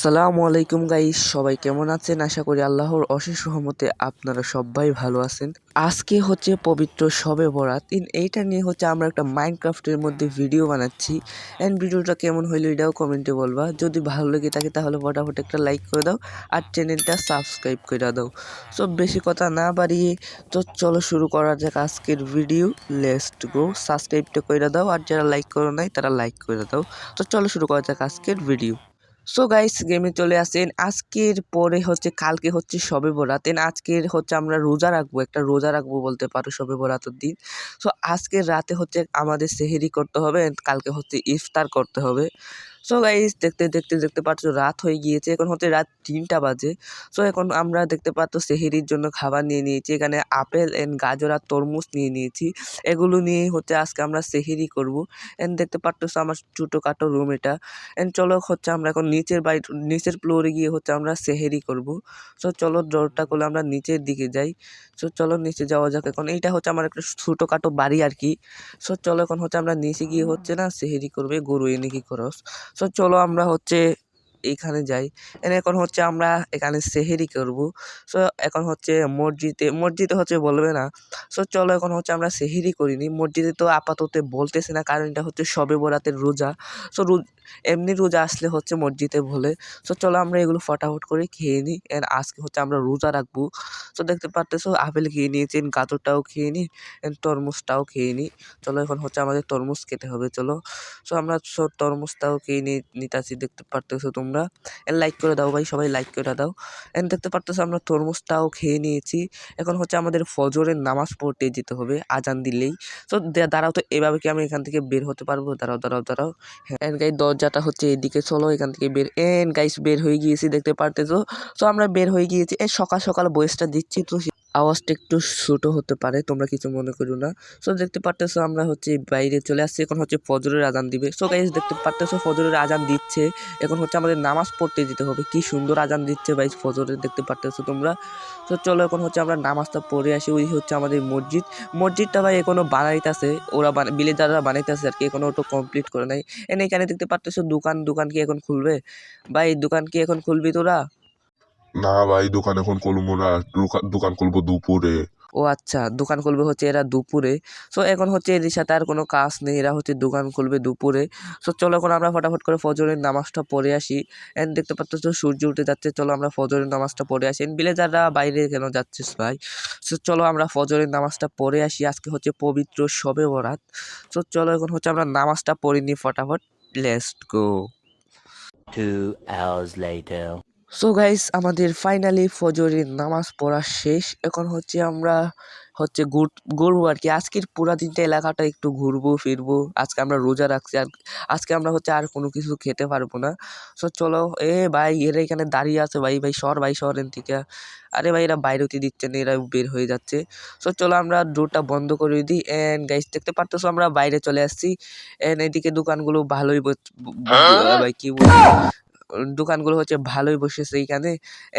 আসসালামু আলাইকুম গাইস, সবাই কেমন আছেন? আশা করি আল্লাহর অশেষ রহমতে আপনারা সবাই ভালো আছেন। আজকে হচ্ছে পবিত্র শবে বরাত। এইটা নিয়ে হচ্ছে আমরা একটা মাইনক্রাফটের মধ্যে ভিডিও বানাচ্ছি। এন্ড ভিডিওটা কেমন হইলো এটাও কমেন্টে বলবা। যদি ভালো লেগে থাকে তাহলে ফটাফট একটা লাইক করে দাও আর চ্যানেলটা সাবস্ক্রাইব করে দাও। সো বেশি কথা না বাড়িয়ে তো চলো শুরু করা যাক আজকের ভিডিও। Let's go. সাবস্ক্রাইবটা করে দাও আর যারা লাইক করো নাই তারা লাইক করে দাও। তো চলো শুরু করা যাক আজকের ভিডিও। সো গাইস, গেমে চলে আসেন। আজকের পরে হচ্ছে কালকে হচ্ছে শবে বরাত। আজকের হচ্ছে আমরা রোজা রাখবো, একটা রোজা রাখবো বলতে পারো শবে বরাতের দিন। সো আজকের রাতে হচ্ছে আমাদের সেহেরি করতে হবে, and কালকে হচ্ছে ইফতার করতে হবে। সো গাইস, দেখতে দেখতে দেখতে পাচ্ছ রাত হয়ে গিয়েছে, এখন হচ্ছে রাত 3টা বাজে। সো এখন আমরা দেখতে পাচ্ছ সেহেরির জন্য খাবার নিয়ে নিয়েছি। এখানে আপেল এন্ড গাজর আর তরমুজ নিয়ে নিয়েছি। এগুলো নিয়ে হচ্ছে আজকে আমরা সেহেরি করব। এন্ড দেখতে পাচ্ছ আমার ছোটোখাটো রুম এটা। এন্ড চলো হচ্ছে আমরা এখন নিচের ফ্লোরে গিয়ে হচ্ছে আমরা সেহেরি করব। সো চলো ডোরটা করলে আমরা নিচের দিকে যাই। সো চলো নিচে যাওয়া যাক। এখন এইটা হচ্ছে আমার একটা ছোটোখাটো বাড়ি আর কি। সো চলো এখন হচ্ছে আমরা নিচে গিয়ে হচ্ছে না সেহেরি করবে গরু এনে কি করস। সো চলো আমরা হচ্ছে এইখানে যাই। এখন হচ্ছে আমরা এখানে সেহেরি করব। সো এখন হচ্ছে মসজিদে হচ্ছে বলবে না। সো চলো এখন হচ্ছে আমরা সেহেরি করিনি, মসজিদে তো আপাতত বলতেছে না, কারণ এটা হচ্ছে শবে বরাতের রোজা। সো এমনি রোজা আসলে হচ্ছে মসজিদে বলে। সো চলো আমরা এগুলো ফটাফট করে খেয়ে নিই। এন্ড আজকে হচ্ছে আমরা রোজা রাখবো। সো দেখতে পারতেছো আপেল খেয়ে নিয়েছি, গাজরটাও খেয়ে নিই, এন্ড তরমুজটাও খেয়ে নিই। চলো এখন হচ্ছে আমাদের তরমুজ খেতে হবে। চলো। সো আমরা তরমুজটাও খেয়ে নিতাছি, দেখতে পারতেছো তোমরা। এন্ড লাইক করে দাও ভাই, সবাই লাইক করে দাও। এন্ড দেখতে পারতেছো আমরা তরমুজটাও খেয়ে নিয়েছি। এখন হচ্ছে আমাদের ফজরের নামাজ পড়তে যেতে হবে আজান দিলেই। সো দাঁড়াও, তো এভাবে কি আমি এখান থেকে বের হতে পারবো? দাঁড়াও দাঁড়াও দাঁড়াও। এন্ড গাইস, দরজাটা হচ্ছে এদিকে, চলো এখান থেকে বের। এন্ড গাইস, বের হয়ে গিয়েছি, দেখতে পারতেছো। সো আমরা বের হয়ে গিয়েছি। সকাল সকাল বয়সটা দিচ্ছি তো আওয়াজটা একটু ছোট হতে পারে, তোমরা কিছু মনে করো না। সো দেখতে পারতেছো আমরা হচ্ছে বাইরে চলে আসছি, এখন হচ্ছে ফজরের আজান দিবে। সো গাইস, দেখতে পারতেছো ফজরের আজান দিচ্ছে। এখন হচ্ছে আমাদের নামাজ পড়তে যেতে হবে। কি সুন্দর আজান দিচ্ছে ভাই ফজরের, দেখতে পারতেছো তোমরা। তো চলো এখন হচ্ছে আমরা নামাজটা পড়ে আসি। ওই হচ্ছে আমাদের মসজিদটা ভাই এখনো বানাইতেছে, ওরা ভিলেজাররা বানাইতেছে আর কি, এখনো ওটা কমপ্লিট করে নাই। এখানে দেখতে পারতেছো দোকান কি এখন খুলবে? ভাই দোকান কি এখন খুলবি তোরা? না ভাই, দোকান এখন খুলবো না। দোকান খুলবো দুপুরে। ও আচ্ছা, দোকান খুলবে হচ্ছে এরা দুপুরে। সো এখন হচ্ছে এদের সাথে আর কোনো কাজ নেই, এরা হচ্ছে দোকান খুলবে দুপুরে। সো চলো এখন আমরা ফটাফট করে ফজরের নামাজটা পড়ে আসি। এন্ড দেখতে পাচ্ছ সূর্য উঠে যাচ্ছে, চলো আমরা ফজরের নামাজটা পড়ে আসি। ভিলেজাররা বাইরে কেন যাচ্ছিস ভাই? সো চলো আমরা ফজরের নামাজটা পড়ে আসি। আজকে হচ্ছে পবিত্র শবে বরাত। সো চলো এখন হচ্ছে আমরা নামাজটা পড়ে নিই ফটাফট। Let's go. 2 hours later. So guys, আমাদের ফাইনালি ফজরের নামাজ পড়া শেষ। এখন হচ্ছে আমরা হচ্ছে ঘুরবো আর কি। আজকের পুরা দিনটা এলাকাটা একটু ঘুরবো ফিরবো। আজকে আমরা রোজা রাখছি, আর আজকে আমরা হচ্ছে আর কোনো কিছু খেতে পারবো না। সো চলো। ভাই এরা এখানে দাঁড়িয়ে আছে, ভাই ভাই সর, ভাই সর এন থেকে। আরে ভাই এরা বাইরে হতে দিচ্ছে না, এরা বের হয়ে যাচ্ছে। সো চলো আমরা ডোরটা বন্ধ করে দিই। এন্ড গাইস, দেখতে পারতেছো আমরা বাইরে চলে আসছি। এন্ড এদিকে দোকানগুলো ভালোই ভাই কি বলি, দোকানগুলো হচ্ছে ভালোই বসেছে এইখানে।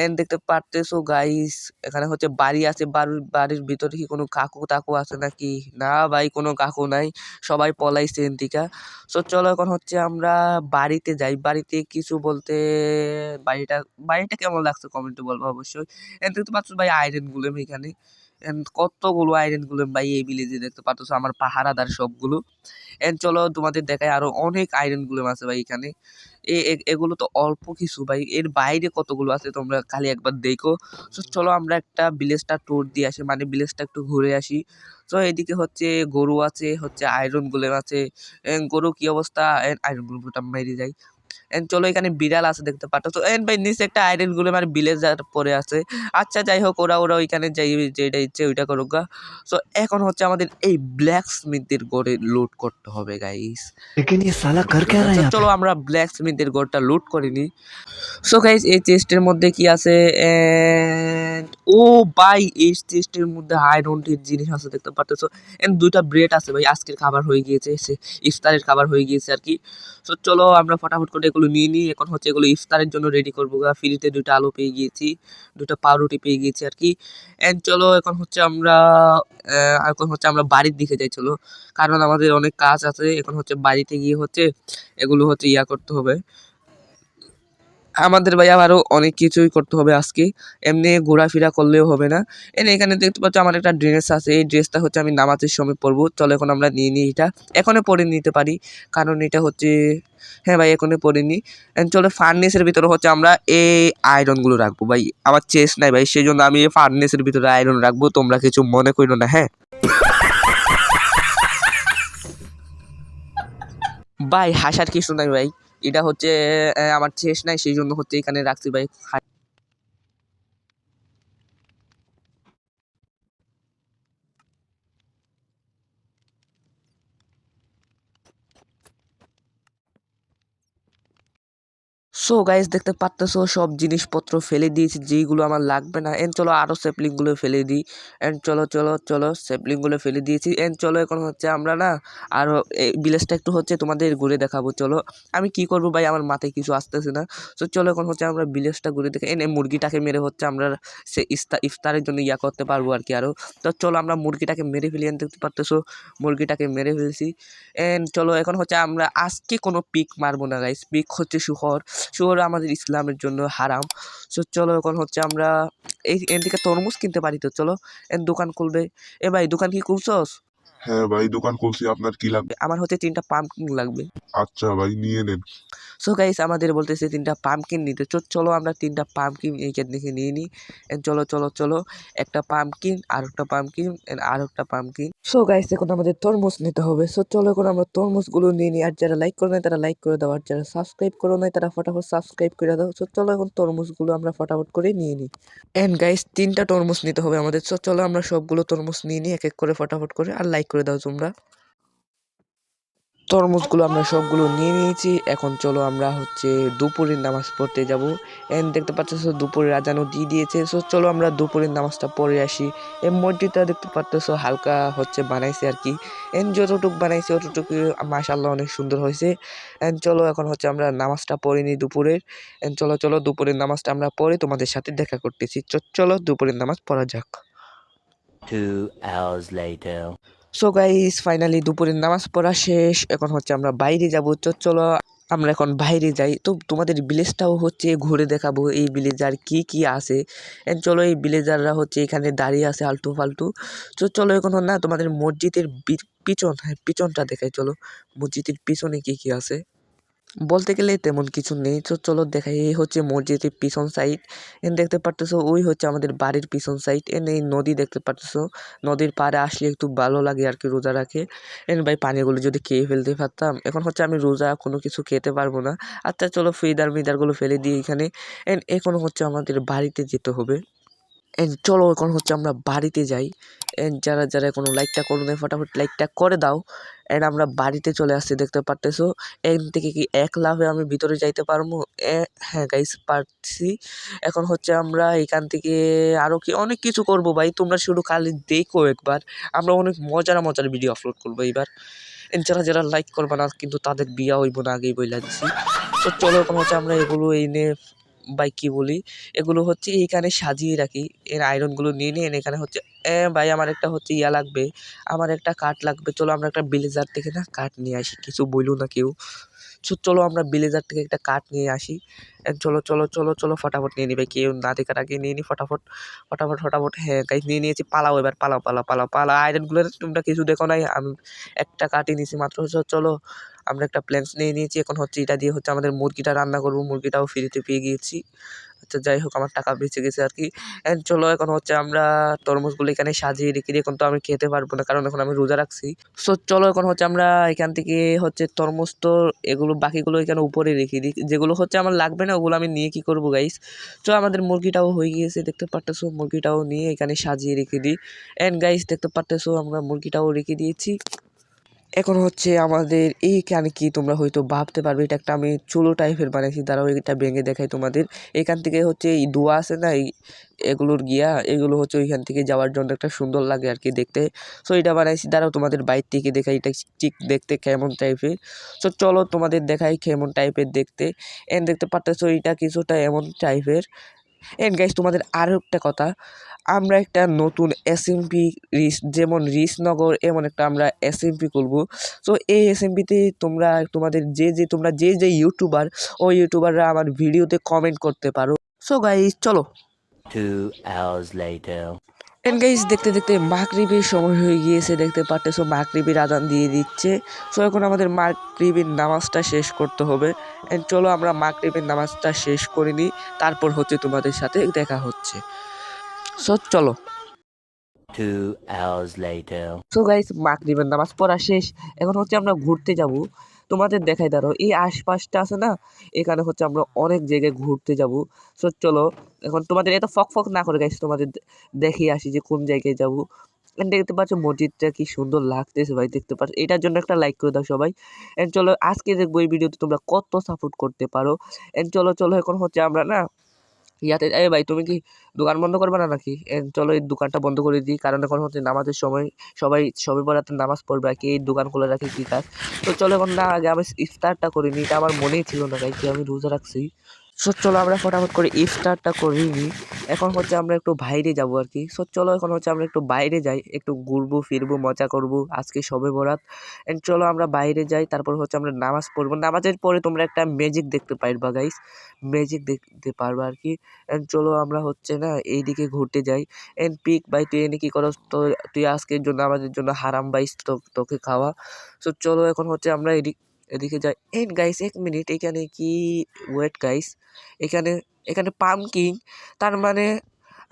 এন্ড দেখতে পারতেছো গাইস, এখানে হচ্ছে বাড়ি আছে। বাড়ির ভিতরে কি কোনো কাকু টাকু আছে নাকি? না ভাই, কোনো কাকু নাই, সবাই পলাইছে এদিকে। সো চলো এখন হচ্ছে আমরা বাড়িতে যাই। বাড়িতে কিছু বলতে, বাড়িটা বাড়িটা কেমন লাগছে কমেন্টে বলবো অবশ্যই। এন্ড দেখতে পাচ্ছ ভাই আয়রন গুলো এখানে, এন্ড কতগুলো আয়রন গুলো ভাই এই ভিলেজে, দেখতে পাচ্ছ আমার পাহারাদার সবগুলো। এন্ড চলো তোমাদের দেখায় আরো অনেক আয়রন গুলেম আছে ভাই এখানে। এগুলো তো অল্প কিছু ভাই, এর বাইরে কতগুলো আছে তোমরা খালি একবার দেখো। তো চলো আমরা একটা ভিলেজটা ট্যুর দিয়ে আসি, মানে ভিলেজটা একটু ঘুরে আসি। তো এদিকে হচ্ছে গরু আছে, হচ্ছে আয়রন গুলেম আছে। গরু কি অবস্থা? আয়রন গুলেমটা মেরে যায়। এন্ড চলো এখানে বিড়াল আছে, দেখতে পাচ্ছ তো। এন্ড ভাই নিচে একটা আয়রন গুলেম আর ভিলেজার পরে আছে। আচ্ছা যাই হোক, ওরা ওরা ওইখানে যাই, যেটা ইচ্ছে ওইটা করুক গা। সো এখন হচ্ছে আমাদের এই ব্ল্যাক স্মিথের গড়ে লুট করতে হবে গাইস। लेकिन ये साला कर क्या रहा है यहाँ চলো पे? আমরা ব্ল্যাক স্মিথের গড়টা লুট করে নিই। সো গাইস, এই চেস্টের মধ্যে কি আছে? এন্ড ও ভাই, এই চেস্টের মধ্যে আয়রনের জিনিস আছে, দেখতে পারতেছো। এন্ড দুইটা ব্রেড আছে ভাই, আজকের খাবার হয়ে গিয়েছে, ইফতারের খাবার হয়ে গিয়েছে আর কি। সো চলো আমরা ফটাফট করে এগুলো নিয়ে নিই। এখন হচ্ছে এগুলো ইফতারের জন্য রেডি করবো গা। ফ্রিতে দুইটা আলু পেয়ে গিয়েছি, দুইটা পাউরুটি পেয়ে গিয়েছি আর কি। এন্ড চলো এখন হচ্ছে আমরা বাড়ির দিকে যাই চলো, কারণ আমাদের অনেক কাজ আছে। এখন হচ্ছে বাড়িতে গিয়ে হচ্ছে এগুলো হচ্ছে করতে হবে। আমাদের ভাই আরও অনেক কিছুই করতে হবে আজকে, এমনি ঘোরাফেরা করলেও হবে না। এখানে দেখতে পাচ্ছ আমার একটা ড্রেস আছে, এই ড্রেসটা হচ্ছে আমি নামাজের সময় পরবো। চলো এখন আমরা নিয়ে নিই এটা, এখনও পরে নিতে পারি কারণ এটা হচ্ছে, হ্যাঁ ভাই এখনই পরে নিই। চলো ফার্নেসের ভিতরে হচ্ছে আমরা এই আয়রনগুলো রাখবো ভাই, আমার চেস্ট নাই ভাই, সেই জন্য আমি এই ফার্নেসের ভিতরে আয়রন রাখবো, তোমরা কিছু মনে করো না হ্যাঁ ভাই। হাসার কিছু নাই ভাই, এটা হচ্ছে আমার চেস্ট নাই সেই জন্য হচ্ছে এখানে রাখছি ভাই। সো গাইস দেখতে পারতেছো সব জিনিসপত্র ফেলে দিয়েছি যেইগুলো আমার লাগবে না। চলো আরও স্যাপলিংগুলো ফেলে দিই। চলো চলো চলো স্যাপলিংগুলো ফেলে দিয়েছি। চলো এখন হচ্ছে আমরা না আরও এই ভিলেজটা একটু হচ্ছে তোমাদের ঘুরে দেখাবো। চলো আমি কি করবো ভাই, আমার মাথায় কিছু আসতেছে না। তো চলো এখন হচ্ছে আমরা ভিলেজটা ঘুরে দেখে মুরগিটাকে মেরে হচ্ছে আমরা সে ইফতারের জন্য ইয়া করতে পারবো আর কি আরও। তো চলো আমরা মুরগিটাকে মেরে ফেলি। দেখতে পারতেছো মুরগিটাকে মেরে ফেলছি। চলো এখন হচ্ছে আমরা আজকে কোনো পিক মারবো না গাইস, পিক হচ্ছে শুয়োর আমাদের ইসলামের জন্য হারাম। সো চলো এখন হচ্ছে আমরা এর থেকে তরমুজ কিনতে পারি। তো চলো দোকান খুলবে। ভাই দোকান কি খুলছস? হ্যাঁ ভাই দোকান খুলছি, আপনার কি লাগবে? আমার হচ্ছে 3টা পাম্পকিন লাগবে। আচ্ছা ভাই নিয়ে নেন। সো গাইস আমাদের বলতেছে 3টা পাম্পকিন নিতে। চলো আমরা 3টা পাম্পকিন এইখান থেকে নিয়ে নিই। চলো চলো চলো একটা পাম্পকিন, আর একটা পাম্পকিন, আর একটা পাম্পকিন। সো গাইস এখন আমাদের তরমুজ নিতে হবে। সো চলো এখন আমরা তরমুজগুলো নিয়ে নিই। আর যারা লাইক করো নাই তারা লাইক করে দাও, আর যারা সাবস্ক্রাইব করো নাই তারা ফটাফট সাবস্ক্রাইব করে দাও। সো চলো এখন তরমুজগুলো আমরা ফটাফট করে নিয়ে নিই। গাইস 3টা তরমুজ নিতে হবে আমাদের। সো চলো আমরা সবগুলো তরমুজ নিয়ে নিই এক এক করে ফটাফট করে, আর লাইক করে দাও তোমরা। তরমুজগুলো আমরা সবগুলো নিয়ে নিয়েছি। এখন চলো আমরা হচ্ছে দুপুরের নামাজ পড়তে যাব। দেখতে পাচ্ছ দুপুরের আজানও দিয়ে দিয়েছে। সো চলো আমরা দুপুরের নামাজটা পড়ে আসি। এই মসজিদটা দেখতে পাচ্ছ হালকা হচ্ছে বানাইছে আর কি। যতটুকু বানাইছে অতটুকু মাশাআল্লাহ অনেক সুন্দর হয়েছে। চলো এখন হচ্ছে আমরা নামাজটা পড়ে নিই দুপুরের। চলো চলো দুপুরের নামাজটা আমরা পড়ে তোমাদের সাথে দেখা করতেছি। চলো দুপুরের নামাজ পড়া যাক। 2 hours later. So guys finally দুপুরের নামাজ পড়া শেষ। এখন হচ্ছে আমরা বাইরে যাব। চলো আমরা এখন বাইরে যাই। তো তোমাদের ভিলেজটাও হচ্ছে ঘুরে দেখাবো, এই ভিলেজ আর কি কি আছে। চলো এই ভিলেজাররা হচ্ছে এখানে দাঁড়িয়ে আছে আলতু ফালতু। তো চলো এখন না তোমাদের মসজিদের পিছন, হ্যাঁ পিছনটা দেখাই। চলো মসজিদের পিছনে কি কি আছে বলতে গেলে তেমন কিছু নেই। তো চলো দেখাই, এই হচ্ছে মসজিদের পিছন সাইড। দেখতে পারতেছো ওই হচ্ছে আমাদের বাড়ির পিছন সাইড। এই নদী দেখতে পারতেছো, নদীর পাড়ে আসলে একটু ভালো লাগে আর কি রোজা রাখে। ভাই পানিগুলো যদি খেয়ে ফেলতে পারতাম। এখন হচ্ছে আমি রোজা কোনো কিছু খেতে পারবো না। আচ্ছা চলো মিদারগুলো ফেলে দিই এখানে। এখন হচ্ছে আমাদের বাড়িতে যেতে হবে। চলো এখন হচ্ছে আমরা বাড়িতে যাই। যারা যারা কোনো লাইকটা করো নাই ফটাফট লাইকটা করে দাও। আমরা বাড়িতে চলে আসছি দেখতে পারতেছো। থেকে কি এক লাফে আমি ভিতরে যাইতে পারবো? হ্যাঁ গাইস পারছি। এখন হচ্ছে আমরা এখান থেকে আরও কি অনেক কিছু করব ভাই, তোমরা শুধু খালি দেখো একবার। আমরা অনেক মজার মজার ভিডিও আপলোড করবো এবার। যারা যারা লাইক করবে না কিন্তু তাদের বিয়া হইব না, আগেই বইলা দিছি। তো চলো এখন হচ্ছে আমরা এগুলো এনে ভাই কি বলি, এগুলো হচ্ছে এইখানে সাজিয়ে রাখি। আয়রনগুলো নিয়ে নিয়ে এখানে হচ্ছে ভাই আমার একটা হচ্ছে ইয়া লাগবে, আমার একটা কাঠ লাগবে। চলো আমরা একটা ভিলেজার থেকে না কাঠ নিয়ে আসি, কিছু বইলো না কেউ। চলো আমরা ভিলেজার থেকে একটা কাঠ নিয়ে আসি। চলো চলো চলো চলো ফটাফট নিয়ে নিই ভাই, কেউ না দেখার আগে নিয়ে নিই ফটাফট ফটাফট ফটাফট। হ্যাঁ গাইস নিয়ে নিয়েছি, পালাও এবার পালাও পালাও পালাও পালাও। আয়রনগুলো তোমরা কিছু দেখো নাই, আমি একটা কাঠই নিয়েছি মাত্র। চলো আমরা একটা প্ল্যান্স নিয়ে নিয়েছি। এখন হচ্ছে এটা দিয়ে হচ্ছে আমাদের মুরগিটা রান্না করবো, মুরগিটাও ফ্রিতে পেয়ে গিয়েছি। আচ্ছা যাই হোক আমার টাকা বেঁচে গেছে আর কি। চলো এখন হচ্ছে আমরা তরমুজগুলো এখানে সাজিয়ে রেখে দিই। এখন তো আমি খেতে পারবো না কারণ এখন আমি রোজা রাখছি। সো চলো এখন হচ্ছে আমরা এখান থেকে হচ্ছে তরমুজ তো এগুলো বাকিগুলো এখানে উপরে রেখে দিই, যেগুলো হচ্ছে আমার লাগবে না ওগুলো আমি নিয়ে কি করবো গাইস। তো আমাদের মুরগিটাও হয়ে গিয়েছে দেখতে পারতেছো, মুরগিটাও নিয়ে এখানে সাজিয়ে রেখে দিই। গাইস দেখতে পারতেছো আমরা মুরগিটাও রেখে দিয়েছি। এখন হচ্ছে আমাদের এইখানে কি তোমরা হয়তো ভাবতে পারবে এটা একটা আমি চুলো টাইপের বানাইছি, দাঁড়াও এটা ভেঙে দেখাই তোমাদের। এখান থেকে হচ্ছে এই দোয়া আছে না, এগুলোর গিয়া এগুলো হচ্ছে ওইখান থেকে যাওয়ার জন্য একটা সুন্দর লাগে আর কি দেখতে। সো এটা বানাইছি, দাঁড়াও তোমাদের বাইর থেকে দেখাই এটা ঠিক দেখতে কেমন টাইপের। সো চলো তোমাদের দেখাই কেমন টাইপের দেখতে। দেখতে পারতেছো এটা কিছুটা এমন টাইপের। গাইস তোমাদের আরও একটা কথা, আমরা একটা নতুন এসএমপি যেমন রিসনগর এমন একটা আমরা এসএমপি খুলবো। সো এই এসএমপিতে তোমরা যে ইউটিউবার ওই ইউটিউবাররা আমার ভিডিওতে কমেন্ট করতে পারো। সো গাইস চলো। 2 hours later. এন্ড গাইস দেখতে দেখতে মাগরিবের সময় হয়ে গিয়েছে, দেখতে পারতেছো মাগরিবের আজান দিয়ে দিচ্ছে। সো এখন আমাদের মাগরিবের নামাজটা শেষ করতে হবে। এন্ড চলো আমরা মাগরিবের নামাজটা শেষ করে নিই, তারপর হচ্ছে তোমাদের সাথে দেখা হচ্ছে। সো চলো। 2 hours later. সো গাইস মাগরিবের নামাজ পড়া শেষ, এখন হচ্ছে আমরা ঘুরতে যাব। তোমাদের দেখাই দাঁড়ো এই আশপাশটা আছে না, এখানে হচ্ছে আমরা অনেক জায়গায় ঘুরতে যাব। সো চলো এখন তোমাদের এত ফক ফক না করে গাইস তোমাদের দেখিয়ে আসি যে কোন জায়গায় যাব। এন্ড দেখতে পাচ্ছ মসজিদটা কি সুন্দর লাগতেছে ভাই, দেখতে পাচ্ছ, এটার জন্য একটা লাইক করে দাও সবাই। এন্ড চলো আজকে দেখবো এই ভিডিওতে তোমরা কত সাপোর্ট করতে পারো। এন্ড চলো চলো এখন হচ্ছে আমরা না ইয়াতে ভাই তুমি কি দোকান বন্ধ করবে না নাকি? চলো এই দোকানটা বন্ধ করে দিই, কারণ এখন হচ্ছে নামাজের সময়, সবাই সবে বরাতে নামাজ পড়বে আর কি, এই দোকান খুলে রাখি কি কাজ। তো চলো এখন না আগে আমি ইফতারটা করিনি, এটা আমার মনেই ছিল না গাইস যে আমি রোজা রাখছি। সো চলো আমরা ফটাফট করে ইফতারটা করিনি, এখন হচ্ছে আমরা একটু বাইরে যাব আর কি। সো চলো এখন হচ্ছে আমরা একটু বাইরে যাই, একটু ঘুরবো ফিরবো মজা করব, আজকে সবে বরাত। এন্ড চলো আমরা বাইরে যাই, তারপর হচ্ছে আমরা নামাজ পড়বো, নামাজের পরে তোমরা একটা ম্যাজিক দেখতে পারবা গাইস, ম্যাজিক দেখতে পারবা আর কি। এন্ড চলো আমরা হচ্ছে না এইদিকে ঘুরতে যাই। এন্ড পিক ভাই তুই এনে কি করস, তো তুই আজকের জন্য আমাদের জন্য হারাম বাইস তোকে খাওয়া। সো চলো এখন হচ্ছে আমরা এদিকে যাই। এন্ড গাইস এক মিনিট, এখানে কি, ওয়েট গাইস, এখানে এখানে পামকিন, তার মানে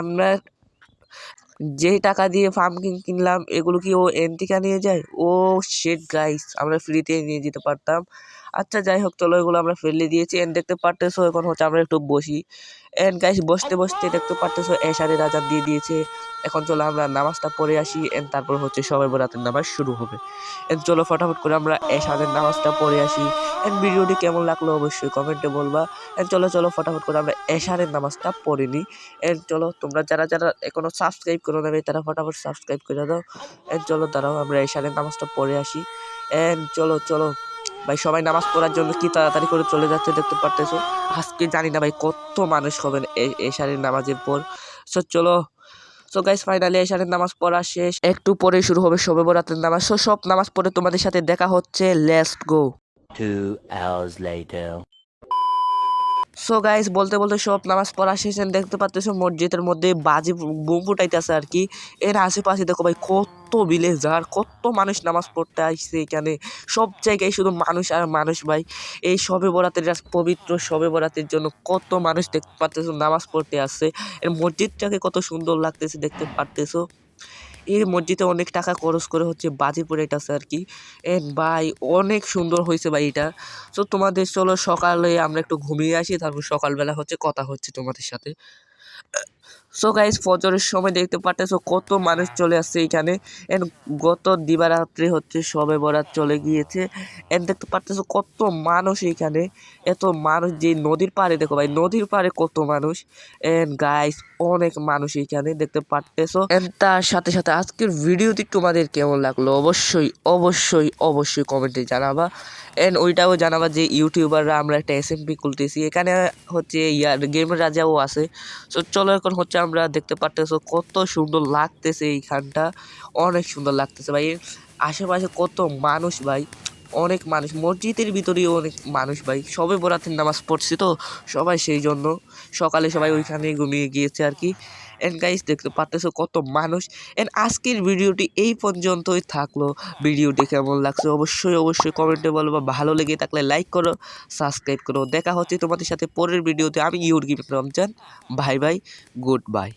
আমরা যে টাকা দিয়ে পামকিন কিনলাম এগুলো কি ও এন্টিকা নিয়ে যায়? ও শিট গাইস, আমরা ফ্রিতে নিয়ে যেতে পারতাম। আচ্ছা যাই হোক চলো, এগুলো আমরা ফেলে দিয়েছি। এন্ড দেখতে পারতেছো এখন হচ্ছে আমরা একটু বসি। এন্ড গাইস বসতে বসতে দেখতে পারতেছো এশারের আজান দিয়ে দিয়েছে। এখন চলো আমরা নামাজটা পড়ে আসি, এন্ড তারপর হচ্ছে সবে বরাতের নামাজ শুরু হবে। এন্ড চলো ফটাফট করে আমরা এশারের নামাজটা পড়ে আসি। এন্ড ভিডিওটি কেমন লাগলো অবশ্যই কমেন্টে বলবা। এন্ড চলো চলো ফটাফট করে আমরা এশারের নামাজটা পড়ে নিই। এন্ড চলো তোমরা যারা যারা এখনো সাবস্ক্রাইব করে নেবে তারা ফটাফট সাবস্ক্রাইব করে দাও। এন্ড চলো দাঁড়াও আমরা এশারের নামাজটা পড়ে আসি। এন্ড চলো চলো ভাই সবাই নামাজ পড়ার জন্য কি তাড়াতাড়ি করে চলে যাচ্ছে দেখতে পারতেছো। আজকে জানি না ভাই কত মানুষ হবেন এশারের নামাজের পর। সো চলো, সো গাইস ফাইনালি এশারের নামাজ পড়া শেষ, একটু পরে শুরু হবে শবে বরাতের নামাজ। সো সব নামাজ পড়ে তোমাদের সাথে দেখা হচ্ছে, let's go. 2 hours later. So guys বলতে বলতে সব নামাজ পড়া শেষ, দেখতে পাচ্তেছো মসজিদের মধ্যে বাজি বুম ফুটাইতেছে আর কি। এর আশেপাশে দেখো ভাই কত ভিলেজার, কত মানুষ নামাজ পড়তে আসছে এখানে, সব জায়গায় শুধু মানুষ আর মানুষ ভাই। এই শবে বরাতের পবিত্র শবে বরাতের জন্য কত মানুষ দেখতে পারতেছো নামাজ পড়তে আসছে। এর মসজিদটাকে কত সুন্দর লাগতেছে দেখতে পারতেছো। এই মসজিদে অনেক টাকা খরচ করে হচ্ছে বাজি পোড়াইতেছে আর কি। এন্ড ভাই অনেক সুন্দর হয়েছে ভাই এটা। সো তোমাদের চলো সকালে আমরা একটু ঘুমিয়ে আসি, তারপর সকালবেলা হচ্ছে কথা হচ্ছে তোমাদের সাথে। সো গাইস ফজরের সময় দেখতে পারতেছো কত মানুষ চলে আসছে এখানে। এন্ড গত দিবারাত্রি হচ্ছে সবে বরাত চলে গিয়েছে। এন্ড দেখতে পারতেছো কত মানুষ এখানে, এত মানুষ, যে নদীর পাড়ে দেখো ভাই, নদীর পাড়ে কত মানুষ। এন্ড গাইস অনেক মানুষ এখানে দেখতে পারতেছো। এন্ড তার সাথে সাথে আজকের ভিডিওটি তোমাদের কেমন লাগলো অবশ্যই অবশ্যই অবশ্যই কমেন্টে জানাবা। এন্ড ওইটাও জানাবা যে ইউটিউবাররা আমরা একটা এসএমপি খুলতেছি, এখানে হচ্ছে গেম রাজাও আছে। সো চলো এখন হচ্ছে আমরা দেখতে পারতেছো কত সুন্দর লাগতেছে এইখানটা, অনেক সুন্দর লাগতেছে ভাই। আশেপাশে কত মানুষ ভাই, অনেক মানুষ, মসজিদের ভিতরেও অনেক মানুষ ভাই। সবে বরাতের নামাজ পড়ছি তো সবাই, সেই জন্য সকালে সবাই ওইখানে ঘুমিয়ে গিয়েছে আর কি। এন্ড গাইস দেখতে পারতেছো কত মানুষ। এন্ড আজকের ভিডিওটি এই পর্যন্তই থাকলো। ভিডিওটি কেমন লাগছে অবশ্যই অবশ্যই কমেন্টে বলবো, ভালো লেগে থাকলে লাইক করো, সাবস্ক্রাইব করো। দেখা হচ্ছে তোমাদের সাথে পরের ভিডিওতে। আমি your gift Ramzan, bye bye, good bye.